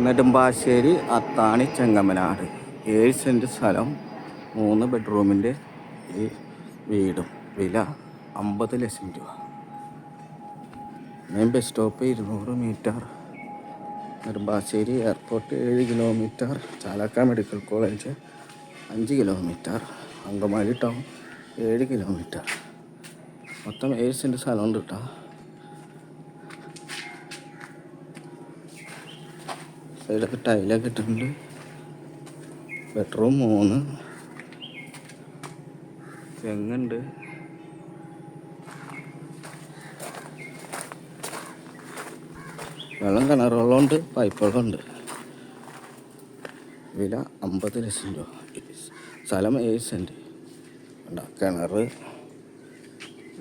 നെടുമ്പാശ്ശേരി അത്താണി Chengamanad 7 cent സ്ഥലം 3 ബെഡ്റൂമിൻ്റെ ഈ വീടും വില 50 ലക്ഷം രൂപ. Main bus stop 200 metre, Nedumbassery airport 7 kilometre, Chalakka medical college 5 kilometre, Angamaly town 7 kilometre. മൊത്തം 7 സെൻറ്റ് സ്ഥലമുണ്ട് കേട്ടോ. സൈഡൊക്കെ ടൈലൊക്കെ ഇട്ടിട്ടുണ്ട്. ബെഡ്റൂം 3, തെങ്ങുണ്ട്. വെള്ളം കിണർ വെള്ളമുണ്ട്, പൈപ്പ് വെള്ളമുണ്ട്. വില 50 ലക്ഷം രൂപ. സ്ഥലം 7 സെൻറ്റ്. കിണർ,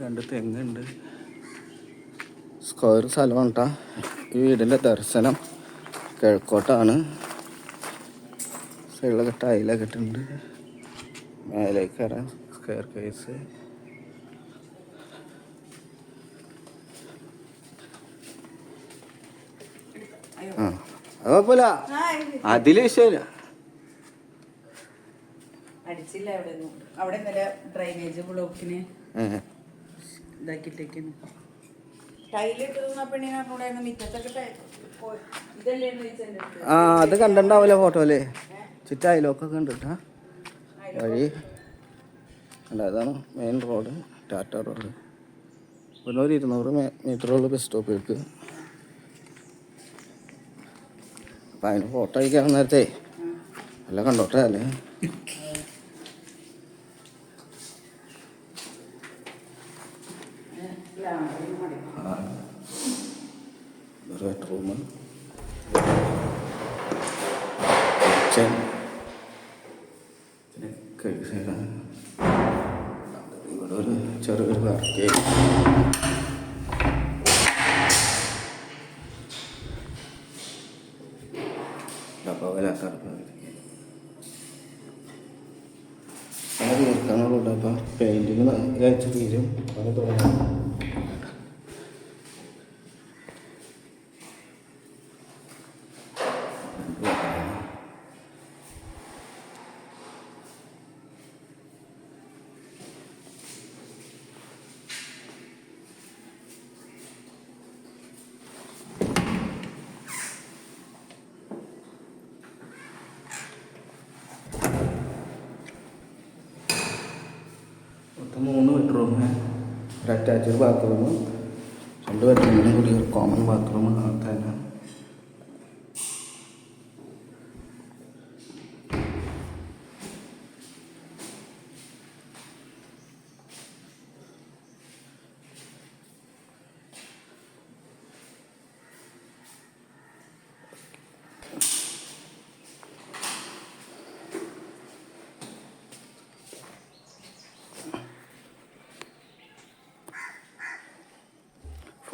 2 തെങ്ങുണ്ട്. സ്ക്വയർ സ്ഥലമാണ് കേട്ടോ. ഈ വീടിൻ്റെ ദർശനം കിഴക്കോട്ടാണ്. സൈഡിലൊക്കെ ടൈലൊക്കെ ഇട്ടിട്ടുണ്ട്. മേലേക്ക് കയറാൻ സ്ക്വയർ കേസ്. അത് കുഴപ്പമില്ല, അതിൽ വിഷയമില്ല. അടിച്ചില്ല അവിടെ ഇന്നലെ ഡ്രൈനേജ് ബ്ലോക്കിന് ഇതാക്കിട്ടേക്കുന്നു. അത് കണ്ടിട്ടുണ്ടാവില്ല ഫോട്ടോയില്. ചുറ്റായാലൊക്കെ കണ്ടിട്ടാ വഴി. അതാണ് മെയിൻ റോഡ്, ടാറ്റ റോഡ്. പിന്നെ ഒരു 200 മീറ്ററുള്ള ബസ് സ്റ്റോപ്പിലേക്ക്. അപ്പം അതിന് ഫോട്ടോ അയക്കാൻ നേരത്തെ എല്ലാം കണ്ടോട്ടെ അല്ലേ. ബെഡ്റൂം, കിച്ചൺ, ഇവിടെ ഒരു ചെറിയൊരു വർക്ക്. തീർക്കാനുള്ളത്. അപ്പം പെയിൻറ്റിങ് കഴിച്ച് തീരും. അങ്ങനെ തുടങ്ങാം. മൊത്തം 3 ബെഡ്റൂം, ഒരു അറ്റാച്ച്ഡ് ബാത്റൂം, 2 ബെഡ്റൂമിനും കൂടി ഒരു കോമൺ ബാത്റൂം തന്നെ.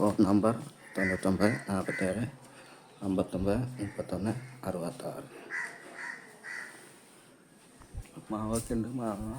Phone number 99 47 59 31 66. മാവൊക്കെ ഉണ്ട്. മാങ്ങ